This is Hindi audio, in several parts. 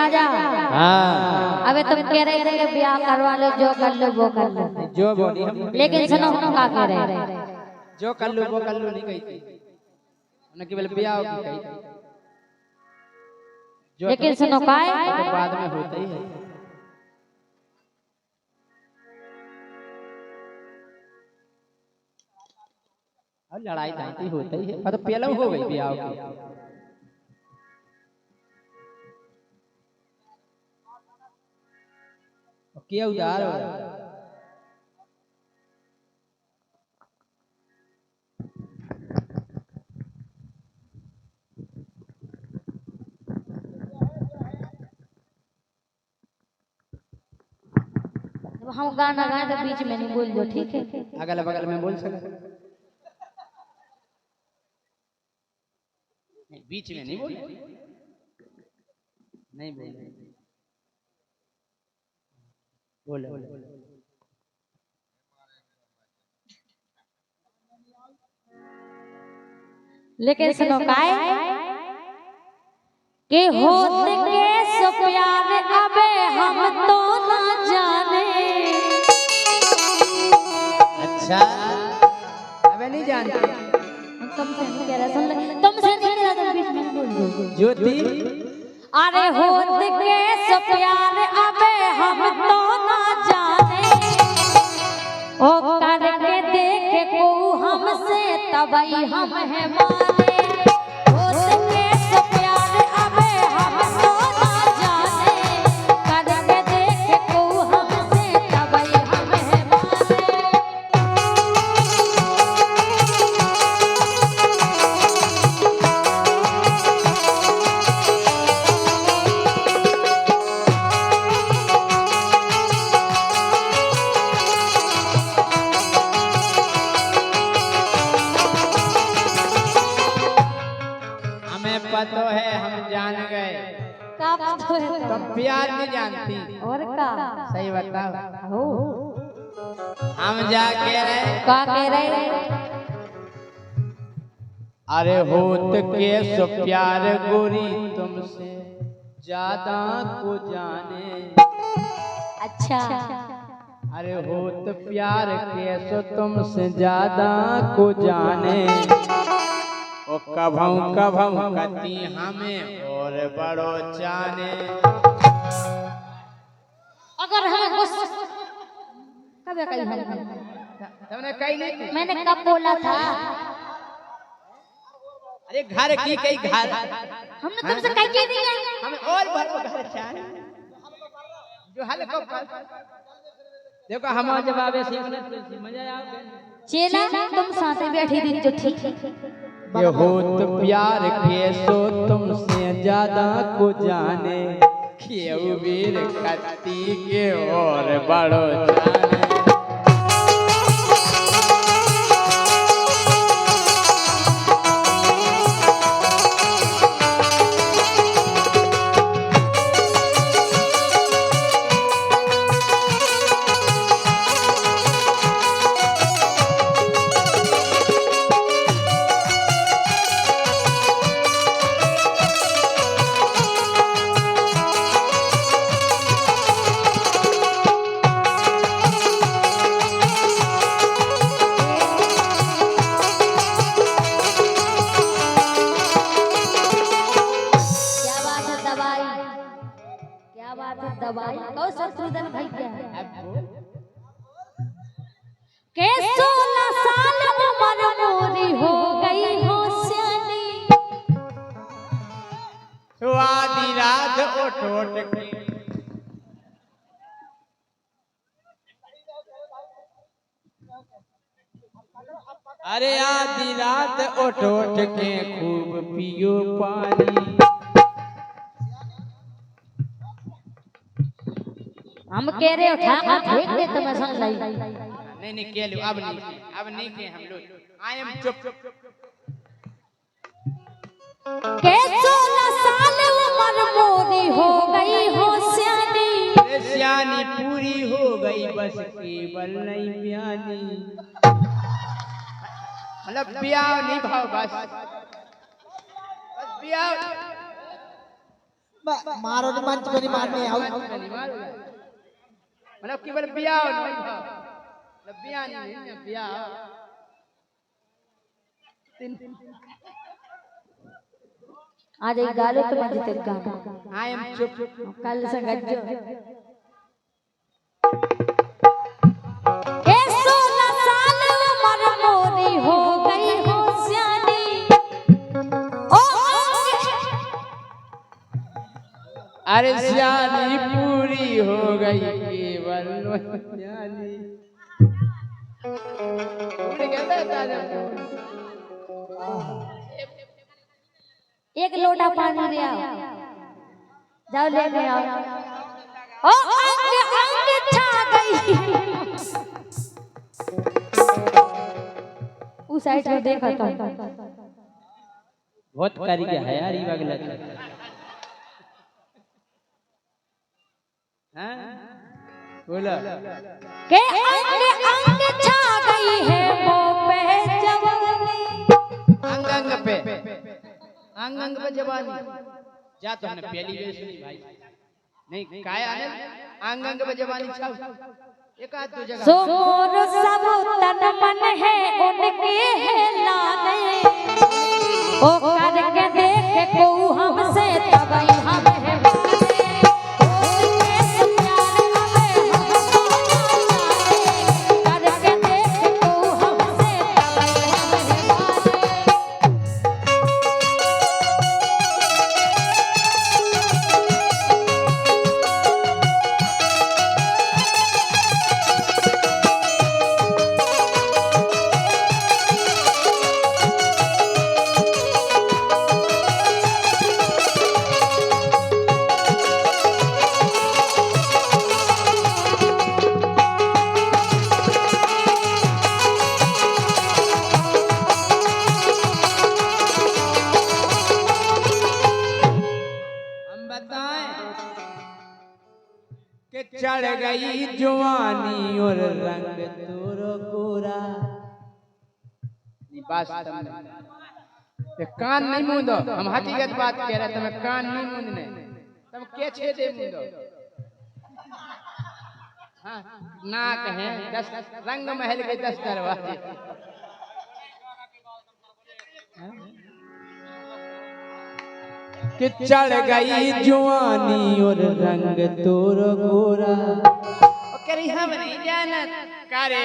राजा। हाँ अबे तुम कह रहे थे कि ब्याह करवा लो, जो कर लो वो कर लो, जो बोली लेकिन सुनो हम क्या कह रहे हैं, जो कर लो वो कर लो नहीं कही थी, उन्हें केवल ब्याह की कही थी। लेकिन सुनो का तो बाद में होता ही है। और लड़ाई दांती होता ही है, पर तो पहले हो गई ब्याह की। क्या उधार हो रहा है? हम गाना गाए तो बीच में नहीं बोल दो, ठीक है? अगल बगल में बोल सकते, बीच में नहीं बोल, नहीं बोलो। लेकिन सुनो काय के होत के सो प्यार अबे हम तो ना जाने। अच्छा अबे नहीं जानते, तुमसे नहीं कह रहा, सुन ले, तुमसे नहीं कह रहा, तुम बीच में बोल दो। ज्योति अरे होत के सो प्यार अबे हम तो ना जाने, ओ करके देखे को हमसे तबई हम है माने। होत के सो प्यार अबे हम तो ना जाने, करके देखे को हमसे तबई हम है माने। पतो है हम जान गए, का पतो है तुम प्यार नहीं जानती। और का सही बताओ, हो हम जा कह रहे, का कह रहे? अरे होत के सो प्यार गोरी तुमसे ज्यादा को जाने। अच्छा अरे होत प्यार के सो तुमसे ज्यादा को जाने, ओ कभऊ कभऊ कती हमें और बड़ो जाने। अगर हमें गुस्सा कब कही तुमने कही नहीं, मैंने कब बोला था? अरे घर की कई घर, हमने तुमसे कह के दिया हमें और बड़ो घर चाहिए जो हल को देखो हम जवाब सीखने मजा आओगे। चेला तुम साथे बैठी थी जो ठीक है। ये होत प्यार के सो तुमसे ज्यादा को जाने, क्यों वीर कती के और बड़ो जाने। दवाई और शत्रुधन भाई क्या के 16 साल उम्र मोरी हो गई हो सियानी, तो आधी रात उठ उठ के अरे आधी रात उठ उठ के खूब पियो पानी। हम कह रहे हो ठाका फेंक दे तो मैं सुन लाई। नहीं के लो, अब नहीं के हम लोग आई एम चुप। के 16 साल उम्र मोरी हो गई हो सियानी, सियानी पूरी हो गई बस केवल नहीं ब्यानी। मतलब ब्याह नहीं भाव बस ब्याह मारो नहीं मंच पे नहीं मारने आओ मतलब केवल बिया नहीं मतलब बिया नहीं बिया आज एक गालो तो मैं जीते गाना आई एम चुप कल से गज्जो ए 16 साल उम्र मोरी हो गई हो सियानी ओ अरे सियानी पूरी हो गई केवल सियानी पूरी कहता है ताजा एक लोटा पानी ले आओ जाओ लेके आओ ओ अंग अंग छा गई उस साइड में देखा तो बहुत कारीगर है यार ये वाला हैं बोला के अंग अंग छा गई है वो पे जवानी अंग अंग पे जवानी जा तो हमने पहली बार सुनी भाई नहीं काया है अंग पे जवानी छा एक आध दो जगह सो मोर सब तन मन है उनके है लाने ओ करके देख को हमसे तबई हम है चढ़ गई जवानी और रंग तोर गोरा बात कान नहीं मूंदो हम हकीकत बात कह रहे तुम्हें कान नहीं मूंदने तुम के छेदे मूंदो हाँ ना कहें 10 रंग महल के 10 दरवाजे कि चढ़ गई जवानी और रंग तोर गोरा करी हम नहीं जानत करे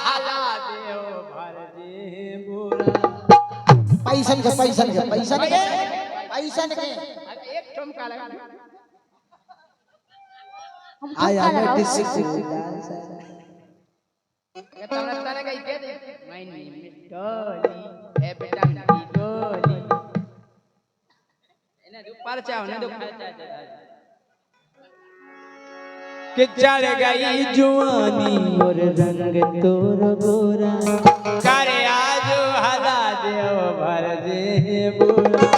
हला देओ भर दे बोरा पैसा के एक ठुमका लगा आया मैं डिस्ट्रिक्ट ये तमरा ताने का के दे माय नेम इज डॉली ए बेटा मेरी डॉली जो परचा होने दो कि चढ़ गई जवानी और रंग तोर गोरा करे आज हदा देव भर दे बोरा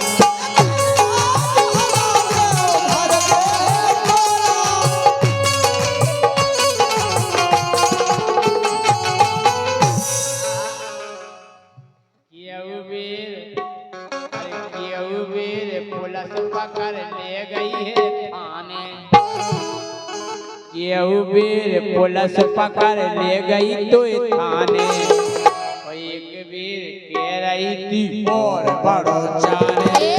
पकड़ ले गई है थाने ये वीर पुलिस पकड़ ले गई तो थाने एक वीर कह रही थी और बड़ो जाने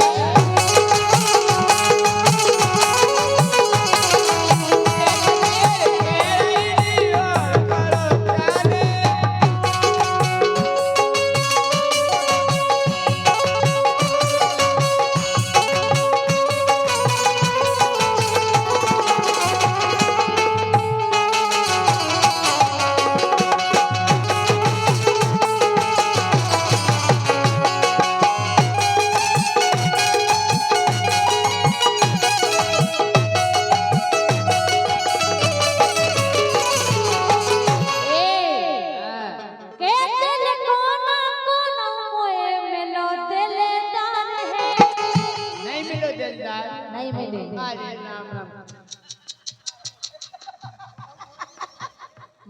नहीं मिले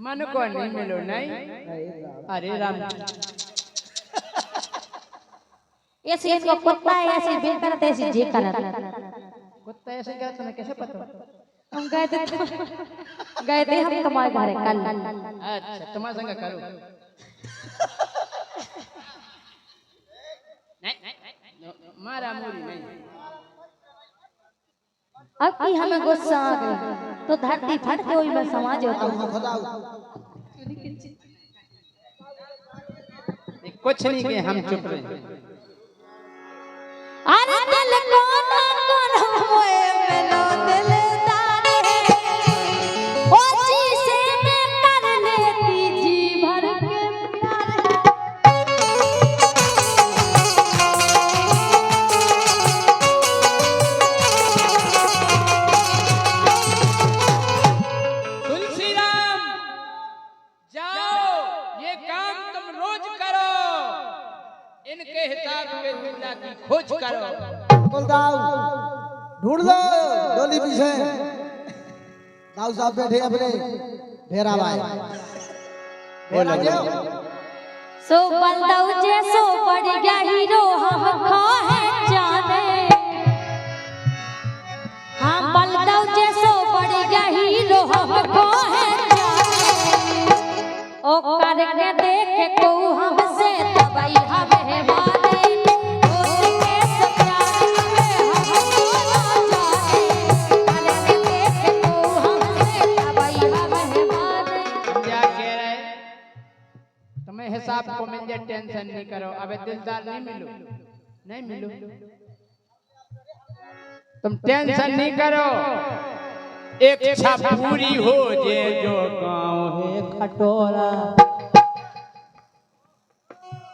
मन को नहीं मिलो नहीं अरे राम ऐसे इनको कुत्ता है ऐसे बिल करते ऐसे जी करते कुत्ता ऐसे करता तुम्हें कैसे पता? हम गए थे हम तुम्हारे घर कल। अच्छा तुम्हारे संग करो। नहीं मारा मूरी नहीं। अब की हमें गुस्सा आ गई तो धरती फट के वही में समाज होता हूँ। कुछ नहीं के हम चुप रहे। अरे दिल कोना कोना मोए मेलो दिलदार ओ जी से मैं कर लेती जी भर के तुलसीराम जाओ ये काम तुम रोज करो। इनके हिसाब के दुनिया की खोज करो। बोल दाऊ ढूंढ लो डोली पीछे। दाऊ साहब बैठे अपने भेरा भाई बोला जाओ। सो बलदौ जे सो बढ़ गया हीरो हम खाए जाने। हम बलदौ जे सो बढ़ गया हीरो हम खाए जाने। ओ करके देखे को हमसे तबई हमें माने। उसके सब प्यार में हमको ना जाने। करके देखे को हमसे तबई हमें माने। क्या कह रहे? तुम्हें हिसाब को मिल जाए टेंशन नहीं करो। अबे दिलदार नहीं मिलो नहीं मिलो। तुम टेंशन नहीं करो। एक इच्छा पूरी हो जे जो गाँव है खटोरा।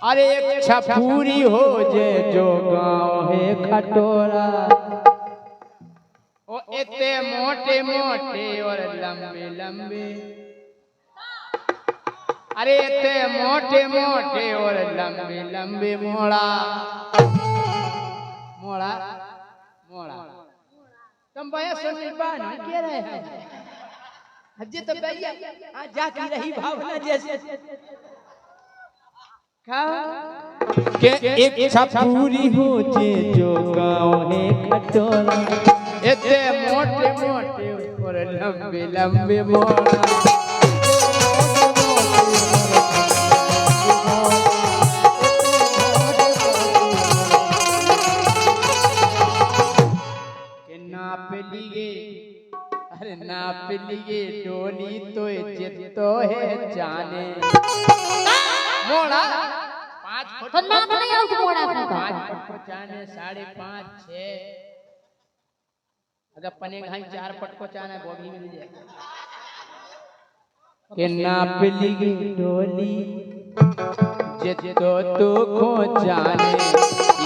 अरे एक इच्छा पूरी हो जे जो गाँव है खटोरा। ओ इतने मोटे मोटे और लंबे लंबे। अरे इतने मोटे मोटे और लंबे लंबे मोड़ा मोड़ा मोड़ा। तुम भैया सुन बान कह रहे हैं हजे तो भैया आज जाती रही भावना जैसे के एक इच्छा पूरी हो जे जो गाँव है खटोरा। इतने मोटे मोटे और लंबे लंबे मोड़ा। अरे नाप लिए डोली तो जितो है जाने। मोड़ा 5 फुट तो नाप नहीं आउट मोड़ा अपने का। 5 फुट को जाने 5.5 6। अगर पने घाई 4 फुट को जाना वो भी मिल जाए। के नाप लिए डोली जितो तो खो जाने।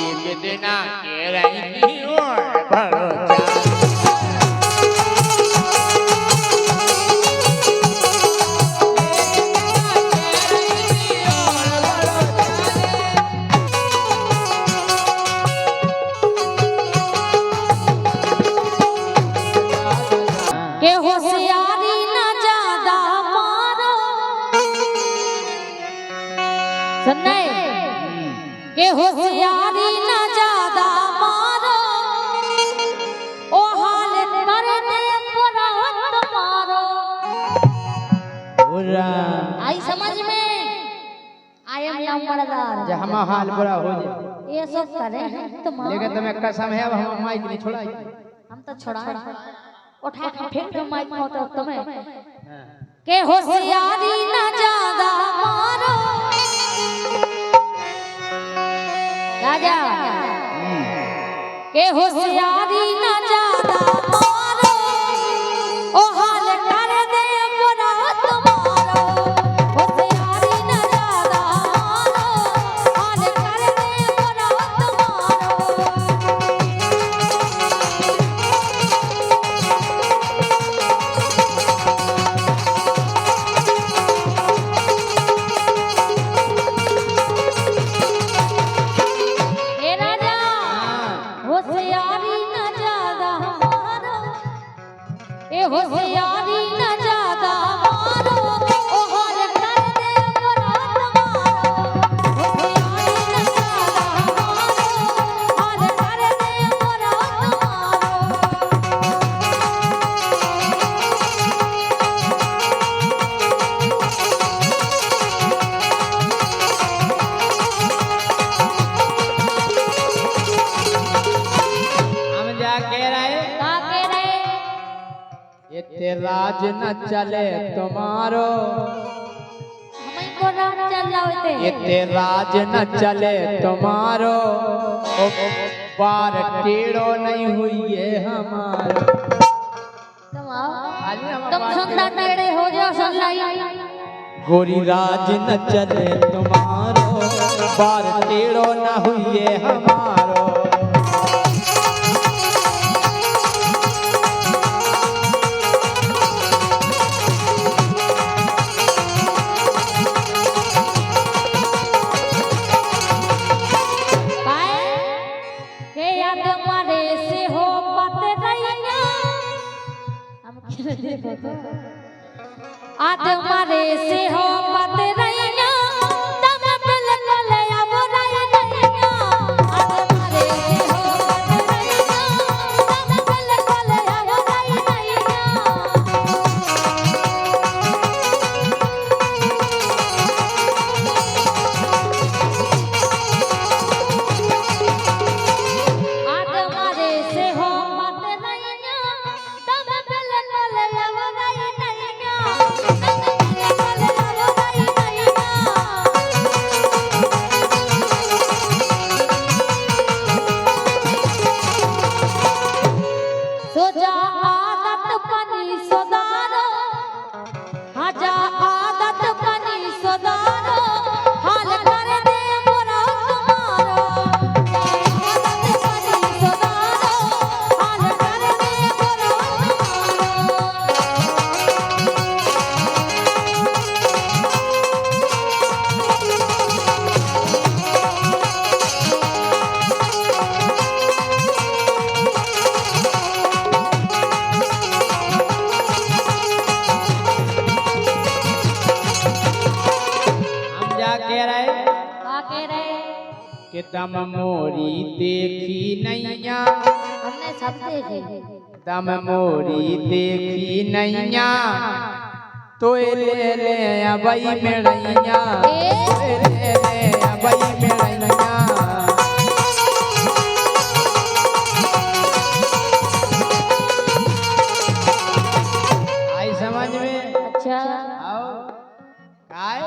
एक दिन के रही और भरो जाने। के होशियारी न ज्यादा मारो। सुनने के होशियारी न ज्यादा मारो। ओ हाल कर दे पूरा तुम्हारो। बुरा आई समझ में आई एम नंबरदार। जब हम हाल बुरा हो जाए ये सब करे हैं तुम्हारे। लेकिन तुम्हें कसम है अब हम माइक नहीं छोड़ाई। हम तो छोड़ाए उठा के फेंक दो माइक फोटो तुम्हें। के होशियारी न ज्यादा मारो। राजा के होशियारी न ज्यादा मारो। ओ हाल कर दे पूरा तुम्हारो। होशियारी न ज्यादा मारो। हाल कर दे पूरा तुम्हारो। होशियारी न ज्यादा मारो। ए होशियारी न ज्यादा मारो। ओ हाल कर दे पूरा तुम्हारो। होशियारी न ज्यादा मारो। हाल कर दे पूरा तुम्हारो। इते राज न चले तुम्हारो, हमें को राज चल जाते इते राज न चले तुम्हारो, ओ बार टेढ़ो नहीं हुई है हमारो। तुम संदा टेढ़े हो जाओ संलाई। गोरी राज न चले तुम्हारो, बार टेढ़ो न हुई है हमारो। आद मारे से हो मत रैया, तब बिल्कुल अब रैया। आद मारे से हो मत रैया, तब बिल्कुल अब रैया। आद मारे से हो मत रैया, तब बिल्कुल अब सोजा आदत बनी सुधारो, आजा आदत बनी सुधारो, हाल कर दे मोरा तुम्हारो। आदत बनी सुधारो, हाल कर दे मोरा कि दम मोरी देखी नैया, हमने सब देखे। दम मोरी देखी नैया, तो ले ले अबई मेड़ैया, ले ले अबई मेड़ैया। आई समझ में? अच्छा आओ काय?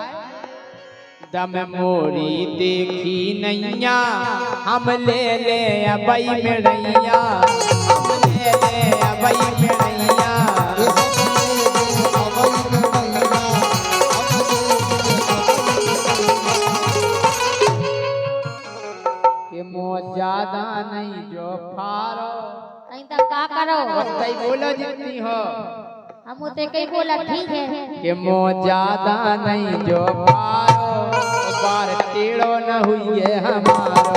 दम मोरी देखी नैया, हम ले ले अबई मेड़ैया, हम ले ले अबई मेड़ैया। के मो ज्यादा नहीं जो फारो, नहीं तो का करो? कई बोलो जितनी हो, हम उते कई बोला ठीक है। कि मो ज्यादा नहीं जो फारो, बार टेढ़ो न हुई है हमारो।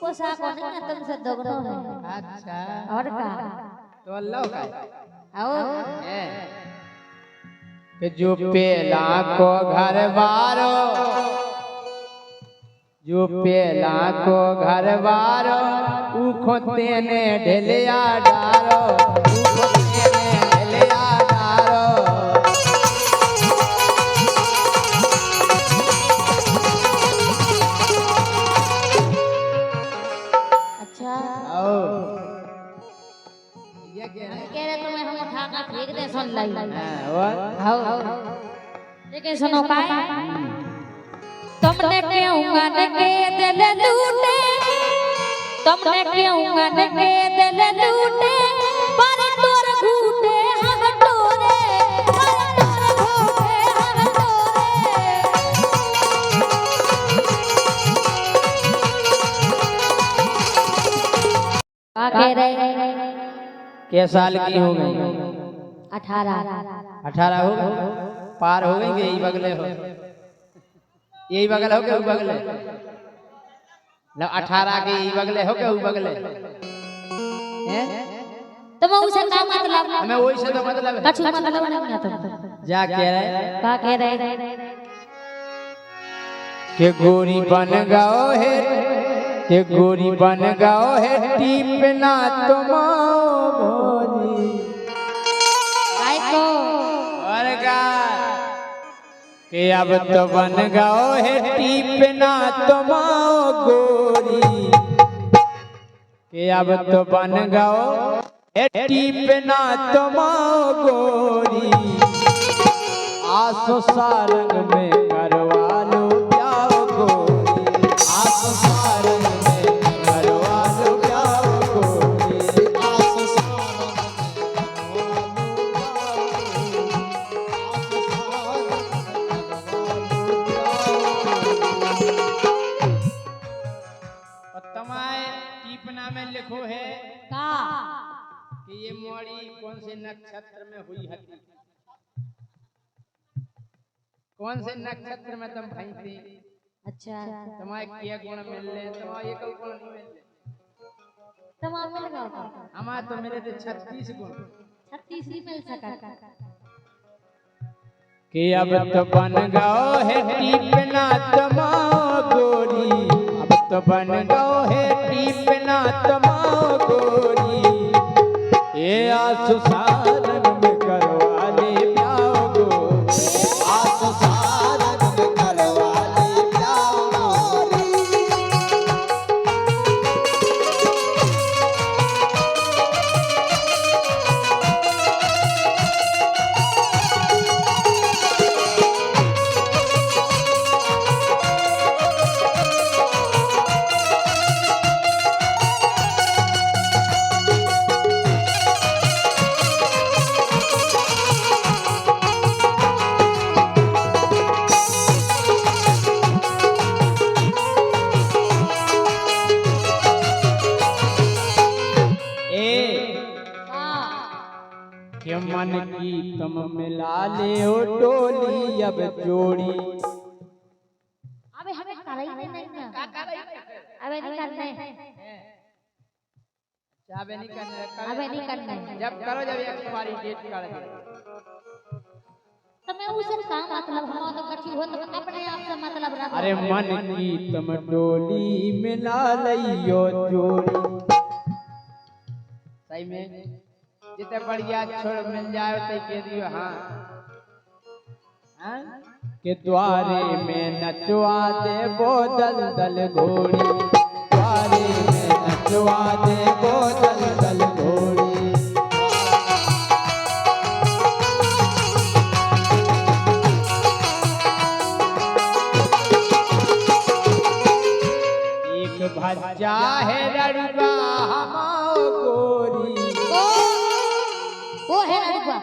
पोशाक नहीं ना तुमसे दोगुना है। अच्छा और का तो अल्लाह का आओ कि जो पेला को घर बारो, जो पेला को घर बारो, ऊ खोते ने ढेलिया डारो, ऊ खोते ने ढेलिया डारो। बतलाई और हाउ लेकिन सुनो काय तुमने क्यों मन के दिल लूटे तुमने क्यों मन के दिल लूटे पर तोर घूटे हम टोरे पर तोर घूटे हम टोरे कह रहे क्या साल की हो गई 18 18 हो गई पार हो गई यही बगले हो यही बगल हो क्या बगले ना 18 के यही बगले हो क्या बगले हैं तुम उसे का मतलब हमें वही से तो मतलब है कछु मतलब नहीं है तुम जा कह रहे का कह रहे के गोरी बन गाओ है के गोरी बन गाओ है टीप ना तुम भोली काय को और का के अब तो बन गाओ है टीप ना तुम गोरी के अब तो बन गाओ है टीप ना तुम गोरी आसो सारंग में करवा लो प्यार गोरी आसो सारंग में करवा लो प्यार गोरी आसो तमाए टीपना में लिखो है का कि ये मोड़ी कौन से नक्षत्र में हुई हती कौन से नक्षत्र में तुम भई थी अच्छा तुम्हारे क्या गुण मिल ले तुम्हारे एक गुण नहीं मिल ले तमाम मिल गया हमारे तो मिले थे 36 गुण 36 ही मिल सका कि अब तो बन गाओ है टीपना तमा गोरी अब तो बन गाओ है टीपना तमा गोरी ये आसु सारंग में करवा ले प्यार गोरी आसु सारंग में करवा ले प्यार गोरी के मन की तुम मिला ले ओ डोली अब जोड़ी अबे हमें कराई नहीं ना अबे नहीं करने अबे नहीं करने अबे नहीं करने जब करो जब एक्सपायरी डेट कर दे तो मैं उसे का मतलब हम तो कठी हो तो अपने आप से मतलब रख अरे मन की तुम डोली मिला लियो जोड़ी सही में जितने बढ़िया छोड़ मिल जाए तो कह दियो हाँ हाँ के द्वारे में नचवा दे वो दल दल घोड़ी द्वारे में नचवा दे वो दल दल घोड़ी एक भज्जा है लड़का हमाओ गोरी वो है लड़का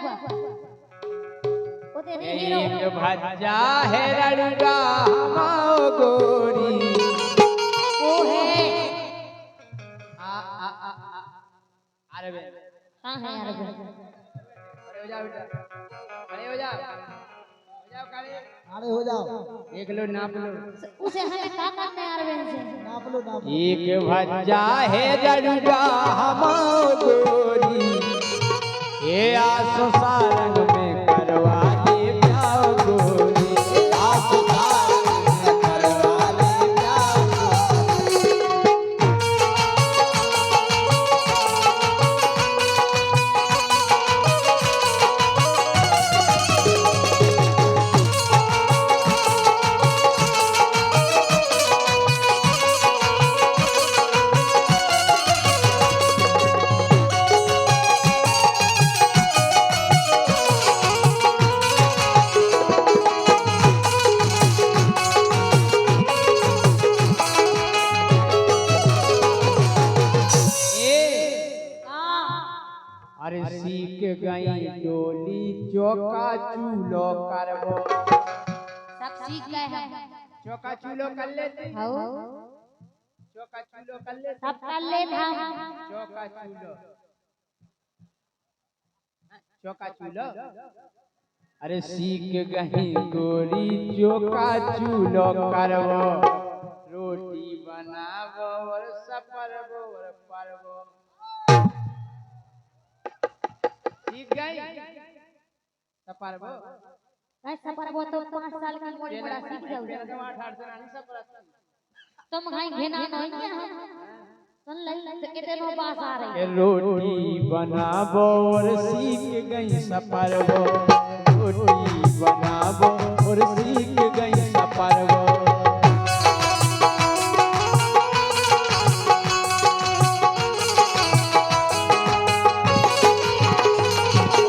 वो तेरे हीरो एक भज्जा है लड़का हमाओ गोरी वो है अरे बे हां है यार अरे हो जा बेटा खड़े हो जा खड़े खड़े हो जाओ देख लो नाप लो उसे हमें का करना है अरविंद से नाप लो नाप लो। एक भज्जा है लड़का हमाओ गोरी ये आसो सारंग में करवा दे प्यार गोरी आसो सारंग में करवा दे प्यार गोरी गई डोली चौका चूलो करबो। सब सीख गए हम। चौका चूलो कर लेते, हाउ चौका चूलो कर लेते, सब कर ले हम। चौका चूलो, चौका चूलो। अरे सीख गई गोरी चौका चूलो करबो, रोटी बनाबो और सपरबो और परबो। सीख गई सपरबो। ऐसा पर वो तो 5 साल की मोड़ी बड़ा सीख जाओ। तुम हाई घेना नहीं है हम। सुन ले तो कितने नो पास आ रही है। रोटी बनाबो और सीख गई सपरबो, रोटी बनाबो और सीख गई सपरबो।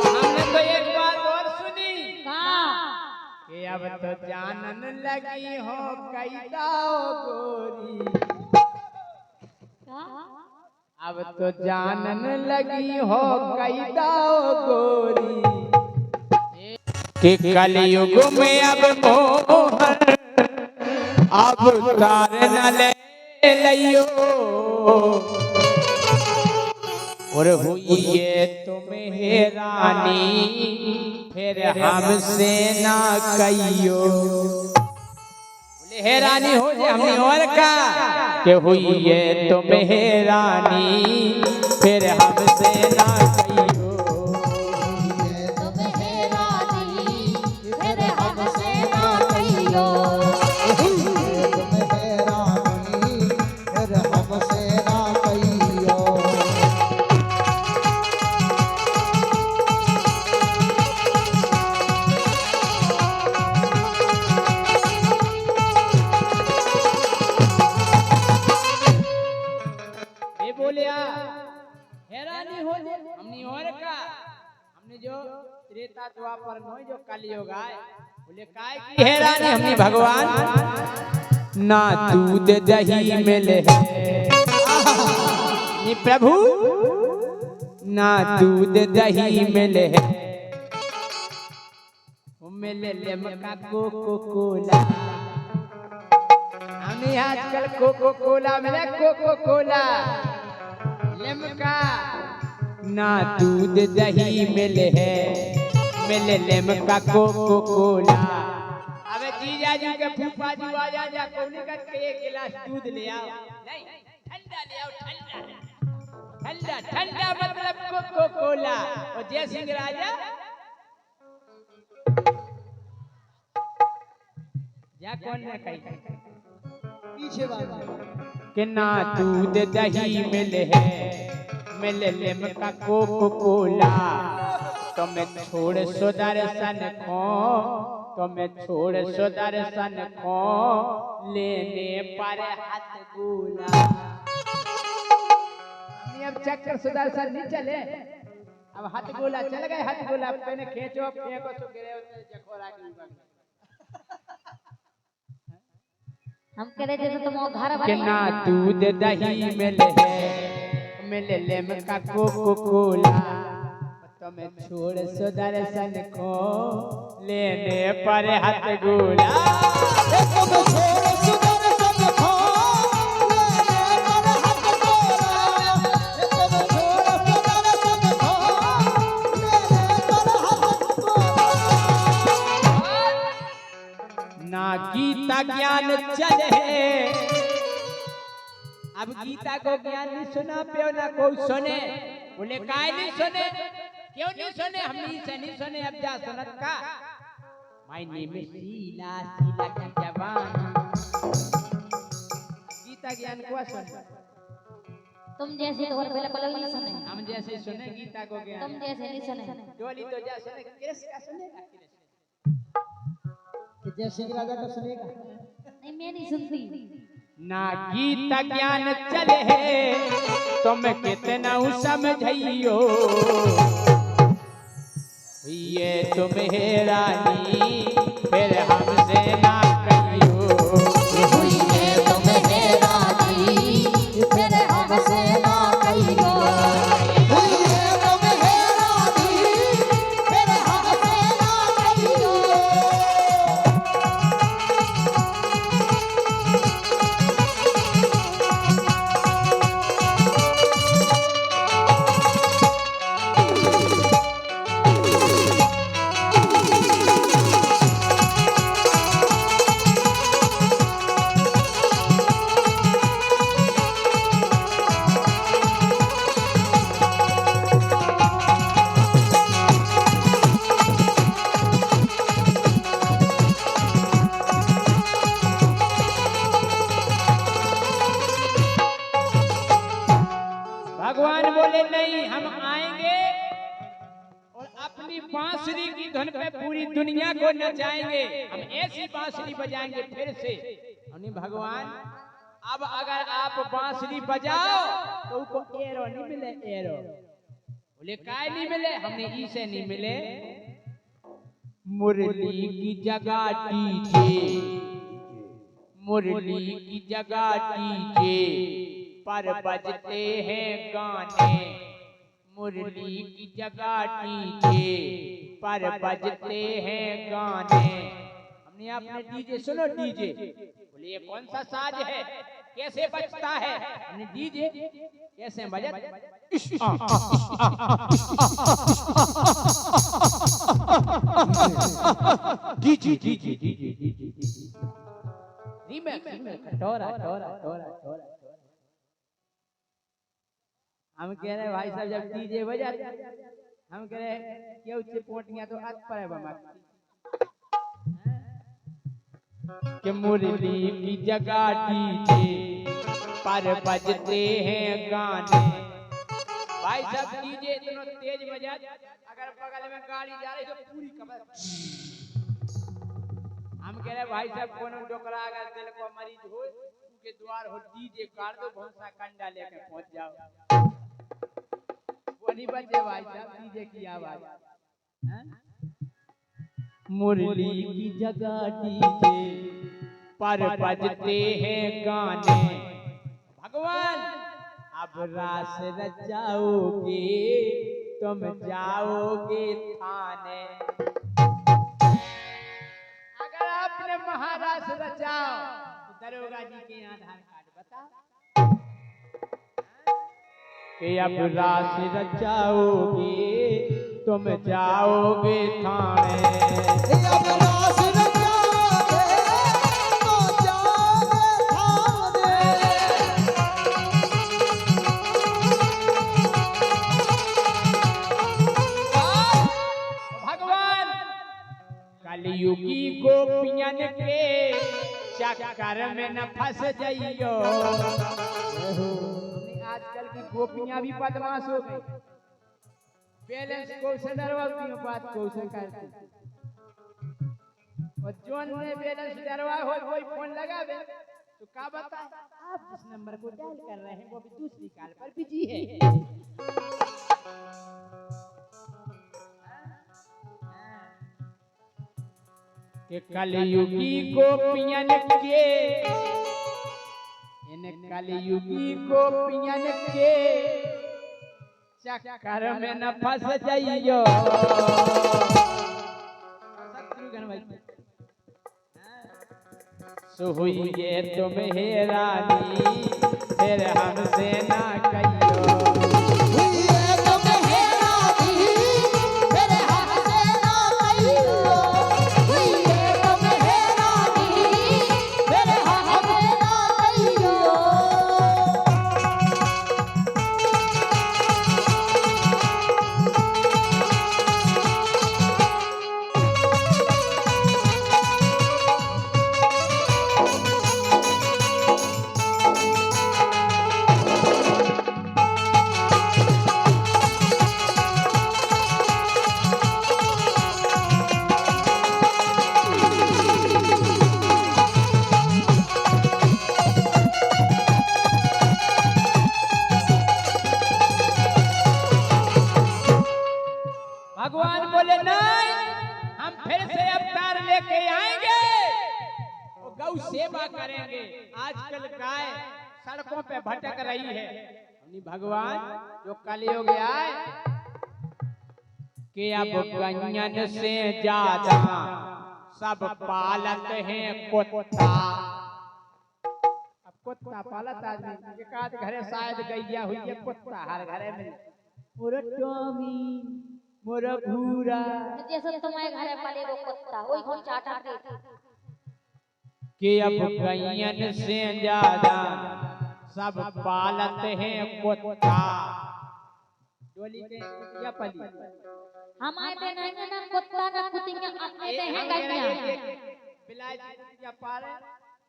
हमने तो एक बात और सुनी कि अब तो जानन लगी हो कैदा गोरी, अब तो जानन लगी हो कैदा गोरी, कि कलयुग में अब मोहर अब तार न ले लियो, और हुई ये तुम्हें रानी फिर हमसे ना कहियो। हे रानी हो जे हमने और का कि हुई ये तुम्हें रानी फिर हमसे ना कहियो। तुम्हें रानी फिर हमसे ना कहियो। तुम्हें रानी फिर हमसे ना कहियो। हैरानी हो जे हमने और का, हमने जो त्रेता द्वापर नो जो कलयुग आए बोले काय की हैरानी हमने भगवान ना दूध दही मिले नी प्रभु, ना दूध दही मिले मिले लेमका कोको कोला। हमें आजकल कोको कोला मिले, कोको कोला लेमका, ना दूध दही मिले है मिले लेमका कोको कोला। अबे जीजा जी के फूफा जी आ जा कोनी का एक गिलास दूध ले आओ, नहीं ठंडा ले आओ, ठंडा ठंडा ठंडा मतलब कोको कोला। और जय सिंह राजा या कौन ने कही पीछे बात कि ना दूध दही मिले है मिले लेमका कोको कोला। तो मैं छोड़ सो दर्शन को, तो मैं छोड़ सो दर्शन को लेने पर हाथ गोला। अब चक्कर सुदर्शन नहीं चले, अब हाथ गोला चल गए, हाथ गोला पहले खींचो फेंको तो गिरे उधर जखोरा की। हम कह रहे थे तुम घर कि ना दूध दही मिले है मिले लेमका कोको कोला। तो मैं छोड़ सो दर्शन को लेने पर हाथ गोला। ना गीता ज्ञान चले, अब गीता को ज्ञान नहीं सुना पे ना कोई सुने, बोले काय नहीं सुने, क्यों नहीं सुने, हम नहीं सुने, अब जा सुनत का। My name is Sheela, Sheela की जवान। गीता ज्ञान को सुन, तुम जैसे तो और पहले कोई नहीं सुने, हम जैसे सुने गीता को ज्ञान, तुम जैसे नहीं सुने। डोली तो जा सुने, कृष्ण का सुनेगा, जय सिंह राजा का सुनेगा नहीं, मैं नहीं सुनती। ना गीता ज्ञान चले है तुम कितना समझइयो, ये तुम्हें रानी फिर हमसे ना कहियो। ये तुम्हें रानी फिर हमसे ना कहियो। ये तुम्हें रानी बांसुरी की धुन पे पूरी दुनिया को नचाएंगे। हम ऐसी बांसुरी बजाएंगे फिर से। हमने भगवान अब अगर आप बांसुरी बजाओ तो उनको एरो नहीं मिले, एरो बोले काय नहीं मिले, हमने ई से नहीं मिले। मुरली की जगह डीजे, मुरली की जगह डीजे पर बजते हैं गाने, मुरली की जगह डीजे पर बजते हैं गाने। हमने आपने डीजे सुनो, डीजे बोले ये कौन सा साज है, कैसे बजता है? हमने डीजे कैसे बजता डीजे डीजे डीजे डीजे टोरा टोरा टोरा टोरा। हम कह रहे भाई साहब जब डीजे बजा हम कह रहे क्यों से पोटियां तो हाथ पर है बमा कि मुरली की जगह डीजे पर बजते हैं गाने। भाई साहब डीजे इतना तेज बजा अगर बगल में गाड़ी जा रही तो पूरी कमर। हम कह रहे भाई साहब कोनो डोकरा अगर दिल को मरीज हो के द्वार हो डीजे काट दो, भौंसा कंडा लेके पहुंच जाओ। वो नहीं बजे भाई साहब डीजे की आवाज। मुरली की जगह डीजे पर बजते हैं गाने। भगवान अब रास रचाओगे तुम जाओगे थाने। अगर आपने महारास रचाओ तो दरोगा जी के आधार कार्ड बताओ कि अब रास रचाओगे तुम जाओगे थाने। अब रास रचाओगे तो जाओगे थाने। भगवान कलयुगी गोपियन के चक्कर में न फंस जाइयो। आजकल की गोपियां भी बदमाश हो गई, बैलेंस को से डरवाती हो, बात को से करती। और जोन ने बैलेंस डरवा हो कोई फोन लगावे तो का बता आप जिस नंबर को डायल कर रहे हैं वो भी दूसरी कॉल पर बिजी है। कि कलयुगी गोपियन के इन कलयुगी गोपियन के चक्कर में न फंस जाइयो। शत्रुघ्न भाई सुहुइए तुम हे रानी फिर हमसे ना कहियो। हुइए तुम हे रानी फिर हमसे ना कहियो। हुइए तुम हे रानी फिर हमसे ना कहियो। भगवान बोले नहीं, हम फिर से अवतार लेके आएंगे और गौ सेवा करेंगे। आजकल गाय सड़कों पे भटक रही है। हमने भगवान जो कलयुग आए कि अब गंजन से ज्यादा सब पालत हैं कुत्ता। अब कुत्ता पालत आदमी एक आध घरे शायद गैया हुई है, कुत्ता हर घरे में। मोरा टॉमी मोरा भूरा जैसे तुम्हारे घरे पाले वो कुत्ता वही को चाटा दे। कि अब गैयन से ज्यादा सब पालत हैं कुत्ता। डोली के कुतिया पली हमारे दिन है ना कुत्ता ना कुतिया अपने दे हैं गैया। बिलाई कुतिया पाले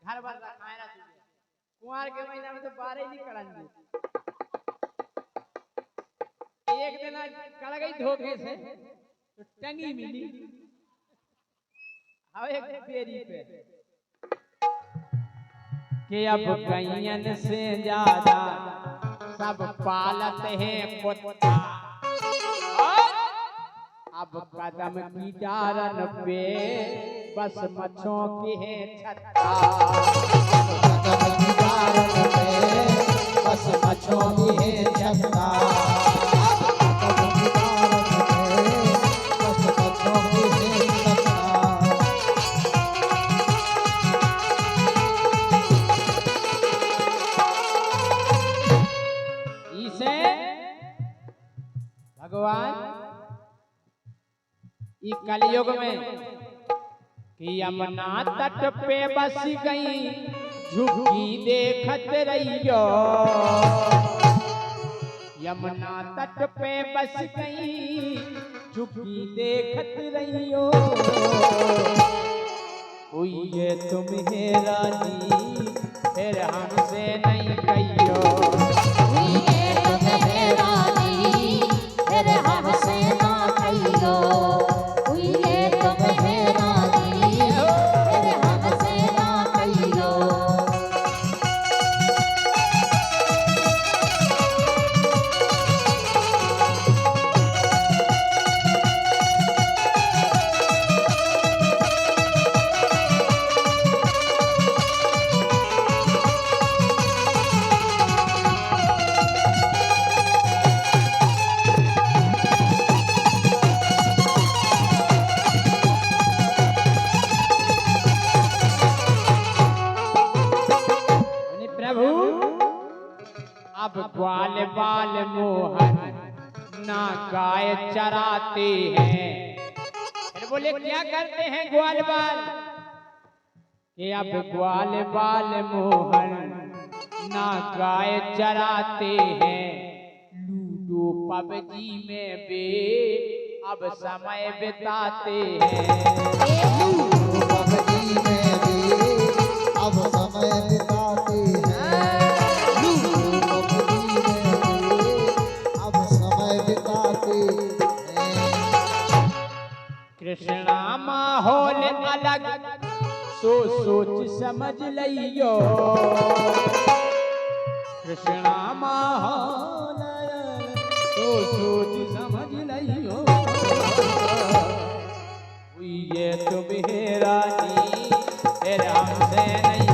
घर भर रखाए ना तुझे। कुंवार के महीना में तो बारे ही नहीं कड़न। एक दिन कड़ गई धोखे से तो टंगी मिली हाँ एक बेरी पे कि अब गैयन से ज्यादा सब पालत हैं कुत्ता और अब कदम की डारन पे बस मच्छों की है छत्ता कदम की डारन पे बस मच्छों की है छत्ता कदम की डारन पे बस मच्छों की है छत्ता इसे भगवान इस कलयुग में कि यमुना तट पे बस गई झुकी देखत रहियो यमुना तट पे बस गई झुकी देखत रहियो कोई ये तुम्हें रानी फिर हमसे नहीं कहियो ये तुम्हें रानी फिर हमसे ना कहियो ये तुम्हें रानी फिर हमसे ना कहियो प्रभु अब ग्वाल बाल मोहन ना गाय चराते हैं फिर बोले क्या करते हैं ग्वाल बाल कि अब ग्वाल बाल मोहन ना गाय चराते हैं लूडो पबजी में वे अब समय बिताते हैं पबजी में भी अब समय बिताते हैं पबजी में भी अब समय बिताते हैं कृष्णा माहौल अलग सोच समझ लियो कृष्णा माहौल अलग सोच समझ लियो ये तुम्हें रानी फिर हमसे नहीं